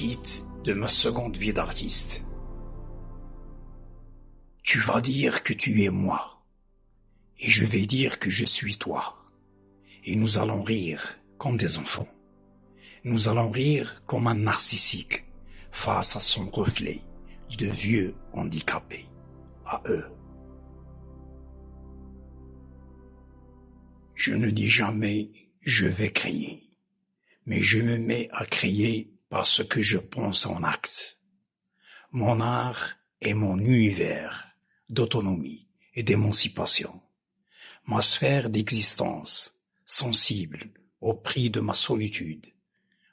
hit de ma seconde vie d'artiste. Tu vas dire que tu es moi, et je vais dire que je suis toi. Et nous allons rire comme des enfants. Nous allons rire comme un narcissique face à son reflet de vieux handicapés, à eux. Je ne dis jamais « je vais crier », mais je me mets à crier parce que je pense en acte. Mon art est mon univers d'autonomie et d'émancipation, ma sphère d'existence sensible au prix de ma solitude,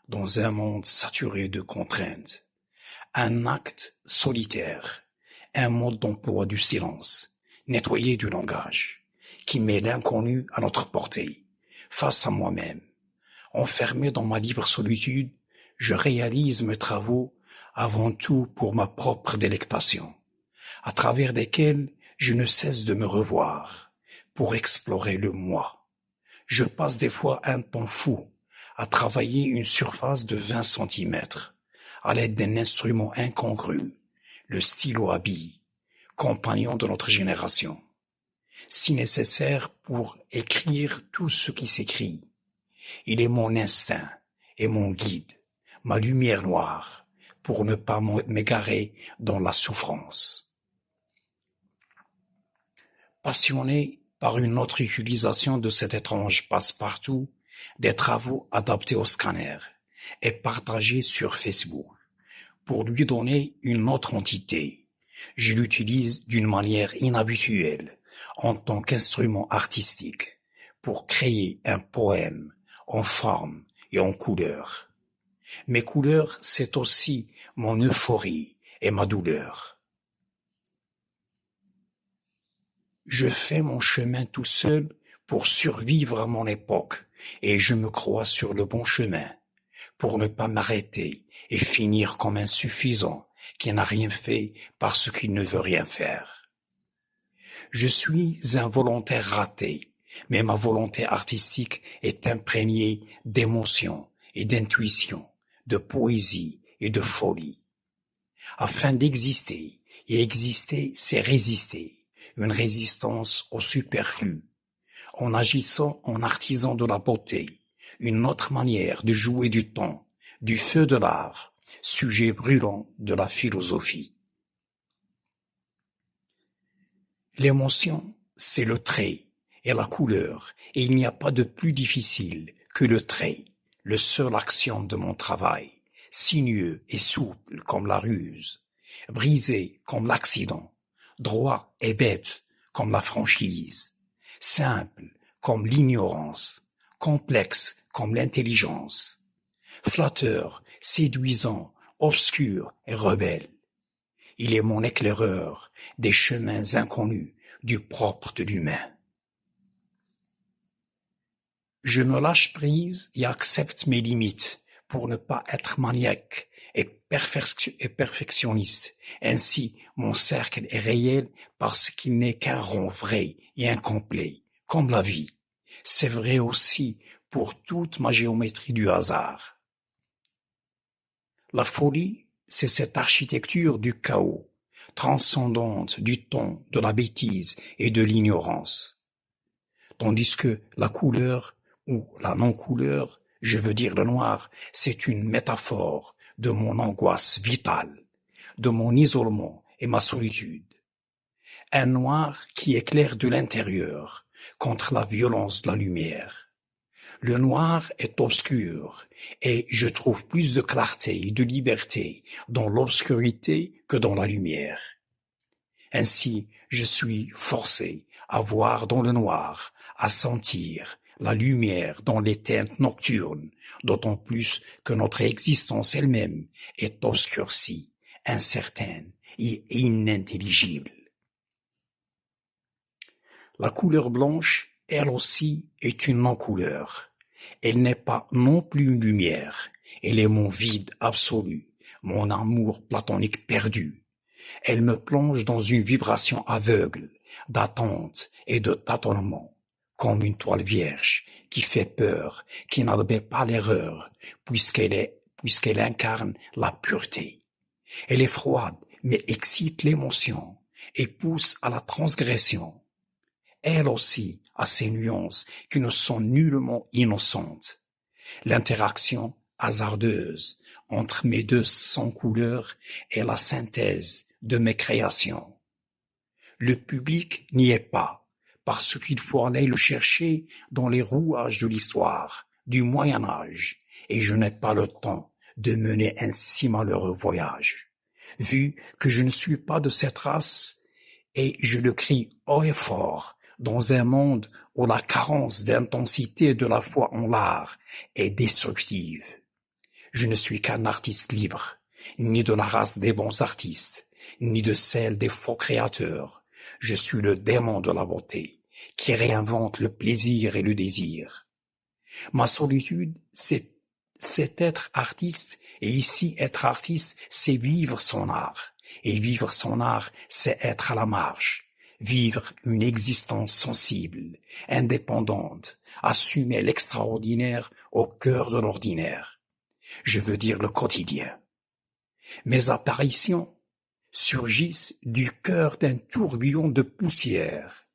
dans un monde saturé de contraintes, un acte solitaire, un mode d'emploi du silence, nettoyé du langage, qui met l'inconnu à notre portée, face à moi-même. Enfermé dans ma libre solitude, je réalise mes travaux avant tout pour ma propre délectation, à travers desquels je ne cesse de me revoir, pour explorer le moi. Je passe des fois un temps fou à travailler une surface de 20 centimètres, à l'aide d'un instrument incongru, le stylo à billes, compagnon de notre génération, si nécessaire pour écrire tout ce qui s'écrit. Il est mon instinct et mon guide, ma lumière noire, pour ne pas m'égarer dans la souffrance. Passionné par une autre utilisation de cet étrange passe-partout, des travaux adaptés au scanner et partagés sur Facebook, pour lui donner une autre entité, je l'utilise d'une manière inhabituelle en tant qu'instrument artistique pour créer un poème en forme et en couleur. Mes couleurs, c'est aussi mon euphorie et ma douleur. Je fais mon chemin tout seul pour survivre à mon époque et je me crois sur le bon chemin pour ne pas m'arrêter et finir comme insuffisant qui n'a rien fait parce qu'il ne veut rien faire. Je suis un volontaire raté, mais ma volonté artistique est imprégnée d'émotion et d'intuition, de poésie et de folie. Afin d'exister, et exister, c'est résister, une résistance au superflu, en agissant en artisan de la beauté, une autre manière de jouer du temps, du feu de l'art, sujet brûlant de la philosophie. L'émotion, c'est le trait et la couleur, et il n'y a pas de plus difficile que le trait, le seul axiome de mon travail, sinueux et souple comme la ruse, brisé comme l'accident, droit et bête comme la franchise, simple comme l'ignorance, complexe comme l'intelligence, flatteur, séduisant, obscur et rebelle. Il est mon éclaireur des chemins inconnus du propre de l'humain. Je me lâche prise et accepte mes limites pour ne pas être maniaque et perfectionniste. Ainsi, mon cercle est réel parce qu'il n'est qu'un rond vrai et incomplet, comme la vie. C'est vrai aussi pour toute ma géométrie du hasard. La folie, c'est cette architecture du chaos, transcendante du temps, de la bêtise et de l'ignorance. Tandis que la couleur ou la non-couleur, je veux dire le noir, c'est une métaphore de mon angoisse vitale, de mon isolement et ma solitude. Un noir qui éclaire de l'intérieur contre la violence de la lumière. Le noir est obscur et je trouve plus de clarté et de liberté dans l'obscurité que dans la lumière. Ainsi, je suis forcé à voir dans le noir, à sentir la lumière dans les teintes nocturnes, d'autant plus que notre existence elle-même est obscurcie, incertaine et inintelligible. La couleur blanche, elle aussi, est une non-couleur. Elle n'est pas non plus une lumière, elle est mon vide absolu, mon amour platonique perdu. Elle me plonge dans une vibration aveugle, d'attente et de tâtonnement, comme une toile vierge qui fait peur, qui n'admet pas l'erreur, puisqu'elle est puisqu'elle incarne la pureté. Elle est froide, mais excite l'émotion et pousse à la transgression. Elle aussi a ses nuances qui ne sont nullement innocentes. L'interaction hasardeuse entre mes deux sans couleur est la synthèse de mes créations. Le public n'y est pas, parce qu'il faut aller le chercher dans les rouages de l'histoire, du Moyen Âge, et je n'ai pas le temps de mener un si malheureux voyage. Vu que je ne suis pas de cette race, et je le crie haut et fort, dans un monde où la carence d'intensité de la foi en l'art est destructive. Je ne suis qu'un artiste libre, ni de la race des bons artistes, ni de celle des faux créateurs. Je suis le démon de la beauté, qui réinvente le plaisir et le désir. Ma solitude, c'est être artiste, et ici être artiste, c'est vivre son art. Et vivre son art, c'est être à la marge. Vivre une existence sensible, indépendante, assumer l'extraordinaire au cœur de l'ordinaire. Je veux dire le quotidien. Mes apparitions surgissent du cœur d'un tourbillon de poussière,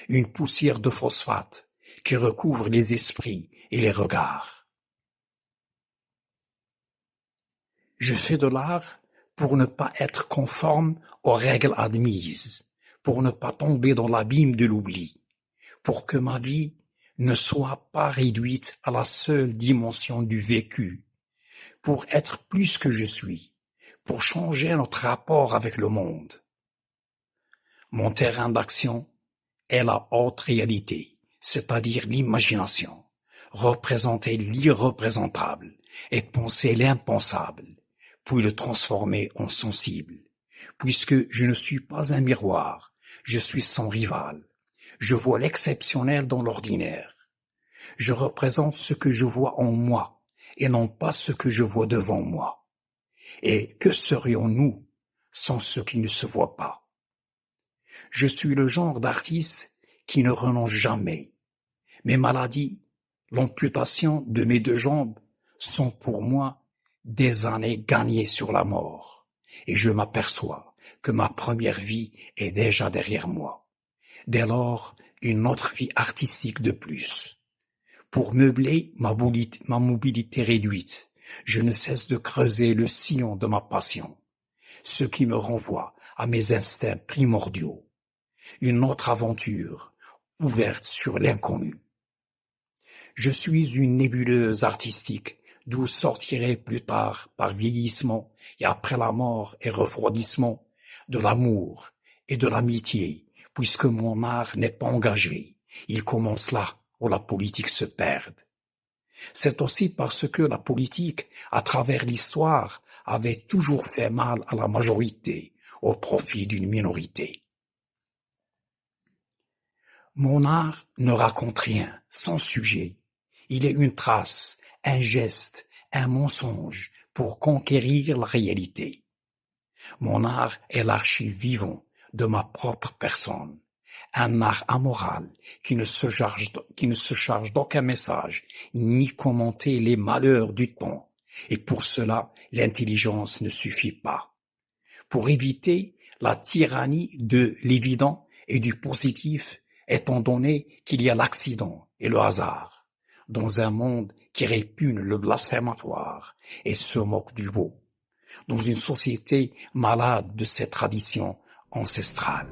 une poussière de phosphate qui recouvre les esprits et les regards. Je fais de l'art pour ne pas être conforme aux règles admises, pour ne pas tomber dans l'abîme de l'oubli, pour que ma vie ne soit pas réduite à la seule dimension du vécu, pour être plus que je suis, pour changer notre rapport avec le monde. Mon terrain d'action est la haute réalité, c'est-à-dire l'imagination, représenter l'irreprésentable et penser l'impensable, puis le transformer en sensible. Puisque je ne suis pas un miroir, je suis son rival. Je vois l'exceptionnel dans l'ordinaire. Je représente ce que je vois en moi, et non pas ce que je vois devant moi. Et que serions-nous sans ce qui ne se voit pas? Je suis le genre d'artiste qui ne renonce jamais. Mes maladies, l'amputation de mes deux jambes, sont pour moi des années gagnées sur la mort. Et je m'aperçois que ma première vie est déjà derrière moi. Dès lors, une autre vie artistique de plus. Pour meubler ma mobilité réduite, je ne cesse de creuser le sillon de ma passion, ce qui me renvoie à mes instincts primordiaux. Une autre aventure, ouverte sur l'inconnu. Je suis une nébuleuse artistique d'où sortirai plus tard, par vieillissement et après la mort et refroidissement, de l'amour et de l'amitié, puisque mon art n'est pas engagé. Il commence là où la politique se perd. C'est aussi parce que la politique, à travers l'histoire, avait toujours fait mal à la majorité, au profit d'une minorité. Mon art ne raconte rien, sans sujet. Il est une trace, un geste, un mensonge pour conquérir la réalité. Mon art est l'archive vivant de ma propre personne, un art amoral qui ne se charge d'aucun message, ni commenter les malheurs du temps, et pour cela l'intelligence ne suffit pas. Pour éviter la tyrannie de l'évident et du positif, étant donné qu'il y a l'accident et le hasard, dans un monde qui répugne le blasphématoire et se moque du beau, dans une société malade de ces traditions ancestrales.